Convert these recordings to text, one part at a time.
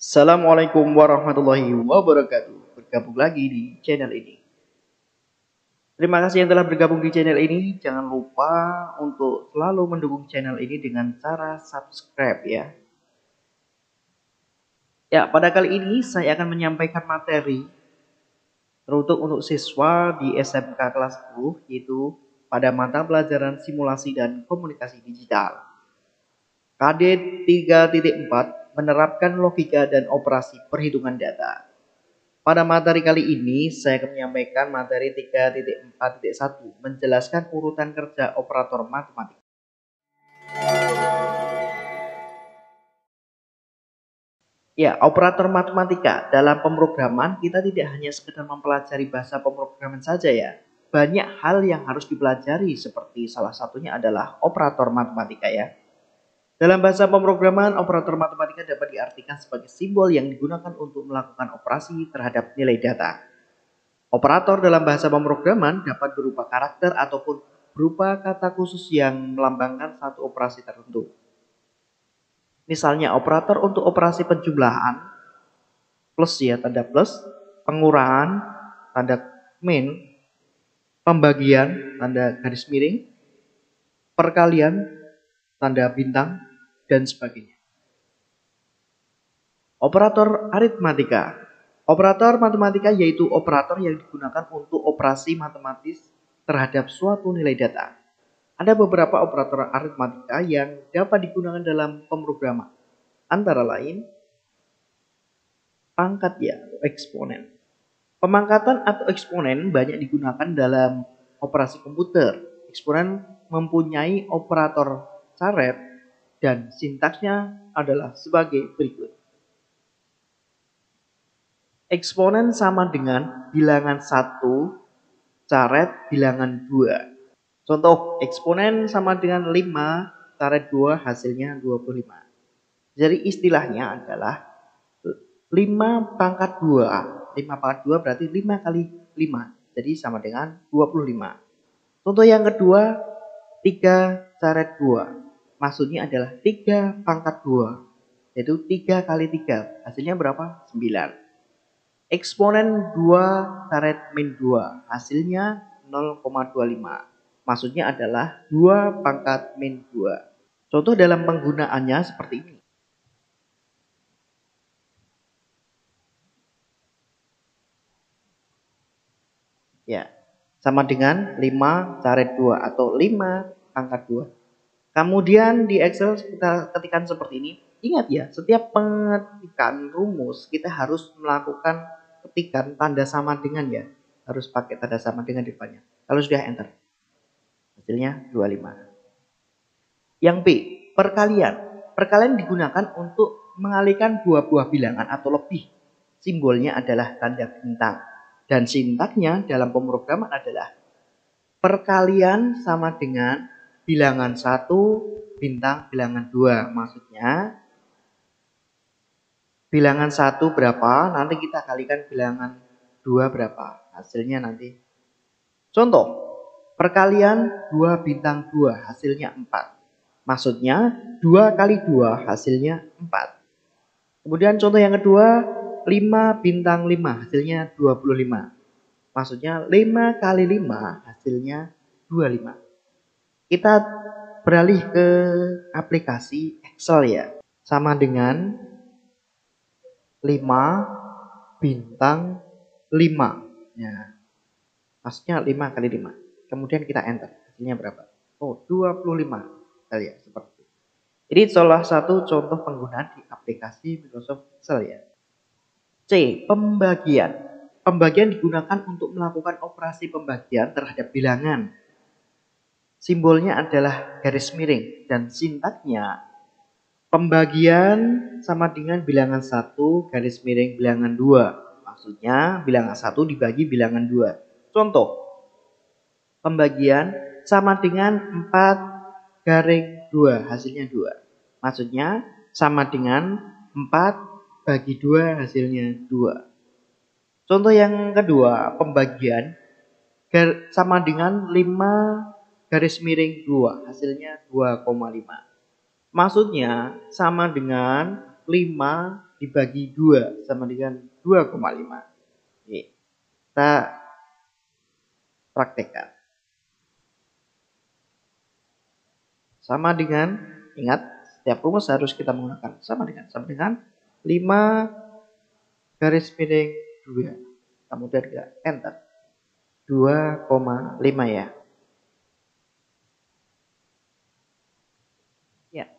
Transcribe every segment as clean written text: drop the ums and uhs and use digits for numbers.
Assalamualaikum warahmatullahi wabarakatuh. Bergabung lagi di channel ini. Terima kasih yang telah bergabung di channel ini. Jangan lupa untuk selalu mendukung channel ini dengan cara subscribe ya. Ya, pada kali ini saya akan menyampaikan materi teruntuk untuk siswa di SMK kelas 10 yaitu pada mata pelajaran simulasi dan komunikasi digital. KD 3.4 menerapkan logika dan operasi perhitungan data. Pada materi kali ini, saya akan menyampaikan materi 3.4.1 menjelaskan urutan kerja operator matematika. Ya, operator matematika dalam pemrograman kita tidak hanya sekedar mempelajari bahasa pemrograman saja ya. Banyak hal yang harus dipelajari seperti salah satunya adalah operator matematika ya. Dalam bahasa pemrograman, operator matematika dapat diartikan sebagai simbol yang digunakan untuk melakukan operasi terhadap nilai data. Operator dalam bahasa pemrograman dapat berupa karakter ataupun berupa kata khusus yang melambangkan satu operasi tertentu. Misalnya operator untuk operasi penjumlahan, plus ya tanda plus, pengurangan, tanda min, pembagian, tanda garis miring, perkalian, tanda bintang, dan sebagainya. Operator aritmatika. Operator matematika yaitu operator yang digunakan untuk operasi matematis terhadap suatu nilai data. Ada beberapa operator aritmatika yang dapat digunakan dalam pemrograman. Antara lain, pangkat ya, eksponen. Pemangkatan atau eksponen banyak digunakan dalam operasi komputer. Eksponen mempunyai operator caret dan sintaksnya adalah sebagai berikut. Eksponen sama dengan bilangan 1 caret bilangan 2. Contoh, eksponen sama dengan 5 caret 2 hasilnya 25. Jadi istilahnya adalah 5 pangkat 2. 5 pangkat 2 berarti 5 kali 5. Jadi sama dengan 25. Contoh yang kedua, 3 caret 2. Maksudnya adalah 3 pangkat 2. Yaitu 3 kali 3. Hasilnya berapa? 9. Eksponen 2 caret min 2. Hasilnya 0,25. Maksudnya adalah 2 pangkat min 2. Contoh dalam penggunaannya seperti ini. Ya, sama dengan 5 caret 2 atau 5 pangkat 2. Kemudian di Excel kita ketikkan seperti ini. Ingat ya, setiap pengetikan rumus kita harus melakukan ketikan tanda sama dengan ya. Harus pakai tanda sama dengan di depannya. Kalau sudah enter, hasilnya 25. Yang B, perkalian. Perkalian digunakan untuk mengalihkan dua buah bilangan atau lebih. Simbolnya adalah tanda bintang. Dan sintaknya dalam pemrograman adalah perkalian sama dengan bilangan 1 bintang bilangan 2. Maksudnya bilangan 1 berapa, nanti kita kalikan bilangan 2 berapa. Hasilnya nanti. Contoh, perkalian 2 bintang 2 hasilnya 4. Maksudnya 2 kali 2 hasilnya 4. Kemudian contoh yang kedua, 5 bintang 5 hasilnya 25. Maksudnya 5 kali 5 hasilnya 25. Kita beralih ke aplikasi Excel ya. Sama dengan 5 bintang 5. Ya. Maksudnya 5 kali 5. Kemudian kita enter. Hasilnya berapa? Oh, 25. Kita lihat seperti itu. Ini salah satu contoh penggunaan di aplikasi Microsoft Excel ya. C. Pembagian. Pembagian digunakan untuk melakukan operasi pembagian terhadap bilangan. Simbolnya adalah garis miring dan sintaknya pembagian sama dengan bilangan 1 garis miring bilangan 2. Maksudnya bilangan 1 dibagi bilangan 2. Contoh, pembagian sama dengan 4 garing 2 hasilnya 2. Maksudnya sama dengan 4 bagi 2 hasilnya 2. Contoh yang kedua, pembagian sama dengan 5 garis miring 2, hasilnya 2,5. Maksudnya sama dengan 5 dibagi 2 sama dengan 2,5. Oke, kita praktekkan. Sama dengan, ingat, setiap rumus harus kita menggunakan sama dengan 5 garis miring 2. Kemudian kita enter. 2,5 ya. Ya.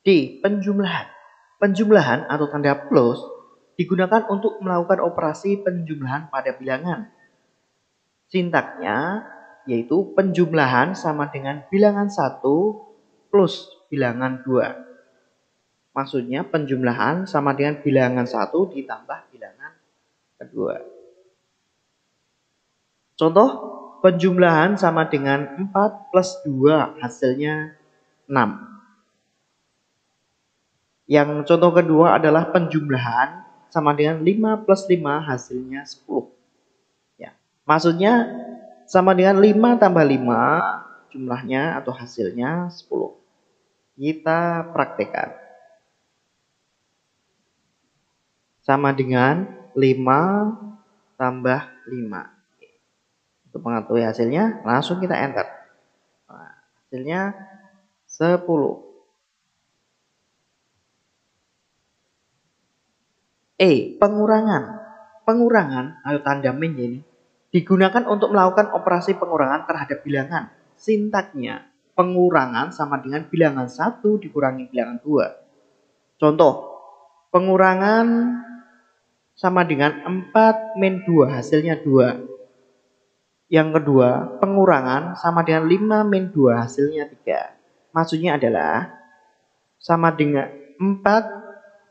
D. Penjumlahan. Penjumlahan atau tanda plus digunakan untuk melakukan operasi penjumlahan pada bilangan. Sintaknya yaitu penjumlahan sama dengan bilangan 1 plus bilangan 2. Maksudnya penjumlahan sama dengan bilangan 1 ditambah bilangan kedua. Contoh, penjumlahan sama dengan 4 plus 2 hasilnya 6. Yang contoh kedua adalah penjumlahan sama dengan 5 plus 5 hasilnya 10. Ya, maksudnya sama dengan 5 tambah 5 jumlahnya atau hasilnya 10. Kita praktekkan. Sama dengan 5 tambah 5. Untuk mengetahui hasilnya langsung kita enter. Nah, hasilnya 10. Pengurangan. Pengurangan atau tanda min ini digunakan untuk melakukan operasi pengurangan terhadap bilangan. Sintaknya pengurangan sama dengan bilangan 1 dikurangi bilangan 2. Contoh, pengurangan sama dengan 4 min 2 hasilnya 2. Yang kedua, pengurangan sama dengan 5 min 2 hasilnya 3. Maksudnya adalah sama dengan 4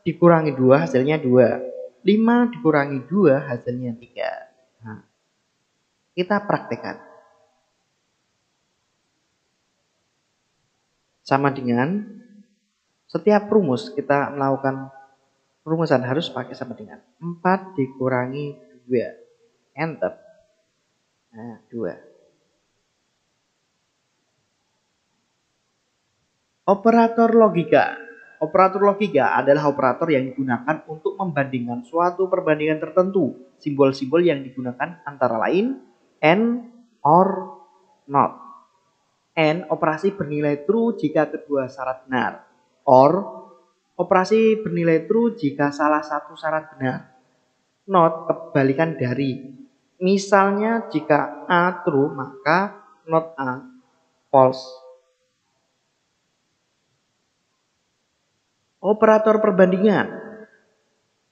dikurangi 2 hasilnya 2. 5 dikurangi 2 hasilnya 3. Nah, kita praktekkan. Sama dengan setiap rumus kita melakukan rumusan harus pakai sama dengan 4 dikurangi 2. Enter. Nah, 2. Operator logika. Operator logika adalah operator yang digunakan untuk membandingkan suatu perbandingan tertentu. Simbol-simbol yang digunakan antara lain and, or, not. And, operasi bernilai true jika kedua syarat benar. Or, operasi bernilai true jika salah satu syarat benar. Not, kebalikan dari. Misalnya jika A true maka not A false. Operator perbandingan.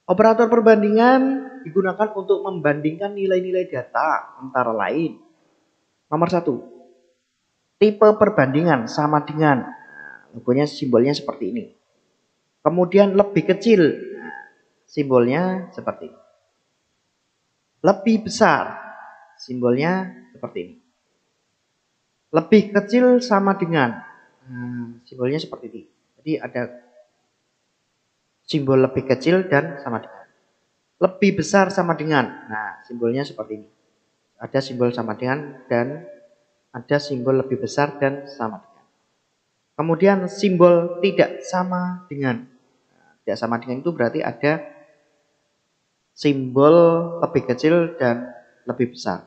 Operator perbandingan digunakan untuk membandingkan nilai-nilai data antara lain. Nomor 1. Tipe perbandingan sama dengan. Logonya simbolnya seperti ini. Kemudian lebih kecil. Simbolnya seperti ini. Lebih besar. Simbolnya seperti ini. Lebih kecil sama dengan. Simbolnya seperti ini. Jadi ada simbol lebih kecil dan sama dengan. Lebih besar sama dengan. Nah, simbolnya seperti ini. Ada simbol sama dengan dan ada simbol lebih besar dan sama dengan. Kemudian simbol tidak sama dengan. Nah, tidak sama dengan itu berarti ada simbol lebih kecil dan lebih besar.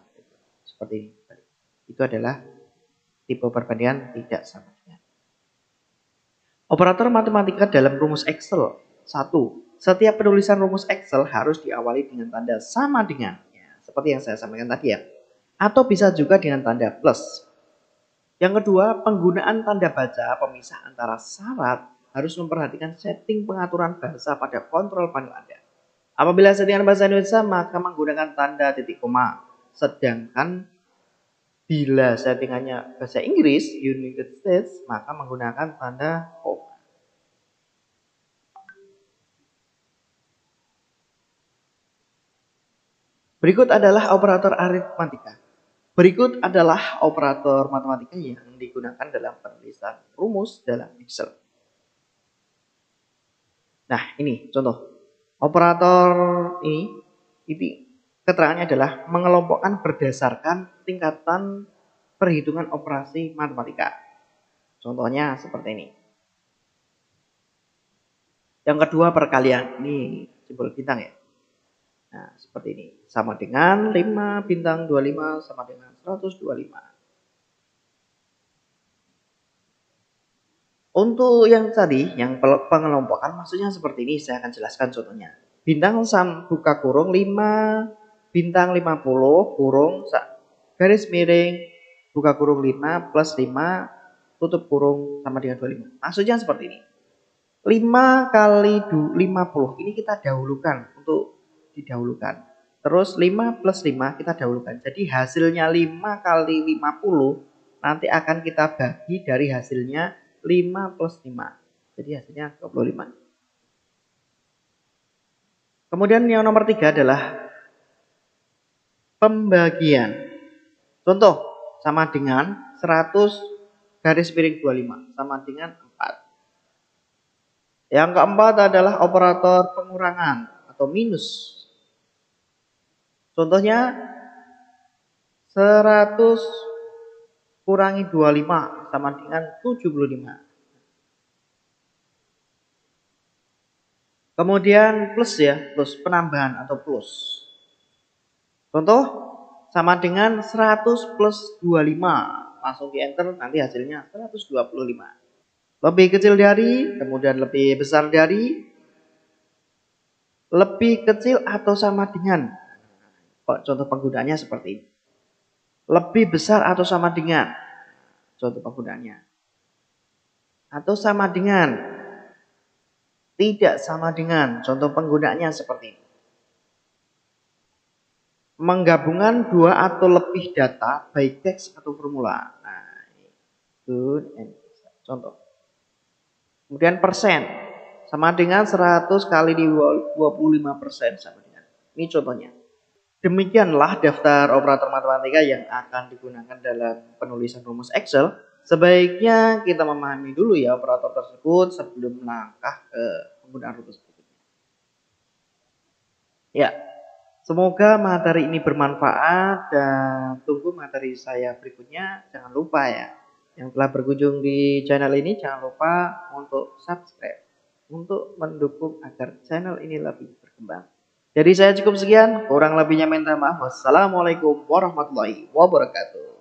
Seperti ini. Itu adalah tipe perbandingan tidak sama dengan. Operator matematika dalam rumus Excel. 1. Setiap penulisan rumus Excel harus diawali dengan tanda sama dengan. Ya, seperti yang saya sampaikan tadi ya. Atau bisa juga dengan tanda plus. Yang kedua, penggunaan tanda baca pemisah antara syarat harus memperhatikan setting pengaturan bahasa pada kontrol panel Anda. Apabila settingan bahasa Indonesia, maka menggunakan tanda titik koma. Sedangkan bila settingannya bahasa Inggris, United States, maka menggunakan tanda koma. Berikut adalah operator aritmatika. Berikut adalah operator matematika yang digunakan dalam penulisan rumus dalam Excel. Nah, ini contoh. Operator ini keterangannya adalah mengelompokkan berdasarkan tingkatan perhitungan operasi matematika. Contohnya seperti ini. Yang kedua perkalian. Ini simbol bintang ya. Nah, seperti ini. Sama dengan 5 bintang 25 sama dengan 125. Untuk yang tadi, yang pengelompokan maksudnya seperti ini, saya akan jelaskan contohnya. Bintang buka kurung 5, bintang 50, kurung, garis miring, buka kurung 5, plus 5, tutup kurung sama dengan 25. Maksudnya seperti ini. 5 kali 50, ini kita dahulukan, untuk didahulukan. Terus 5 plus 5 kita dahulukan. Jadi hasilnya 5 kali 50, nanti akan kita bagi dari hasilnya 5 plus 5. Jadi hasilnya 25. Kemudian yang nomor 3 adalah pembagian. Contoh, sama dengan 100 garis miring 25 sama dengan 4. Yang keempat adalah operator pengurangan atau minus. Contohnya 100 kurangi 25 sama dengan 75. Kemudian plus ya, plus penambahan atau plus. Contoh sama dengan 100 plus 25. Langsung di enter, nanti hasilnya 125. Lebih kecil dari, kemudian lebih besar dari, lebih kecil atau sama dengan. Contoh penggunaannya seperti ini. Lebih besar atau sama dengan. Contoh penggunaannya. Atau sama dengan. Tidak sama dengan, contoh penggunaannya seperti ini. Menggabungkan 2 atau lebih data, baik teks atau formula. Nah, good and contoh. Kemudian persen, sama dengan 100 kali 25% sama dengan. Ini contohnya. Demikianlah daftar operator matematika yang akan digunakan dalam penulisan rumus Excel. Sebaiknya kita memahami dulu ya operator tersebut sebelum melangkah ke penggunaan rumus berikutnya. Ya, semoga materi ini bermanfaat dan tunggu materi saya berikutnya. Jangan lupa ya, yang telah berkunjung di channel ini jangan lupa untuk subscribe untuk mendukung agar channel ini lebih berkembang. Jadi saya cukup sekian, kurang lebihnya minta maaf. Wassalamualaikum warahmatullahi wabarakatuh.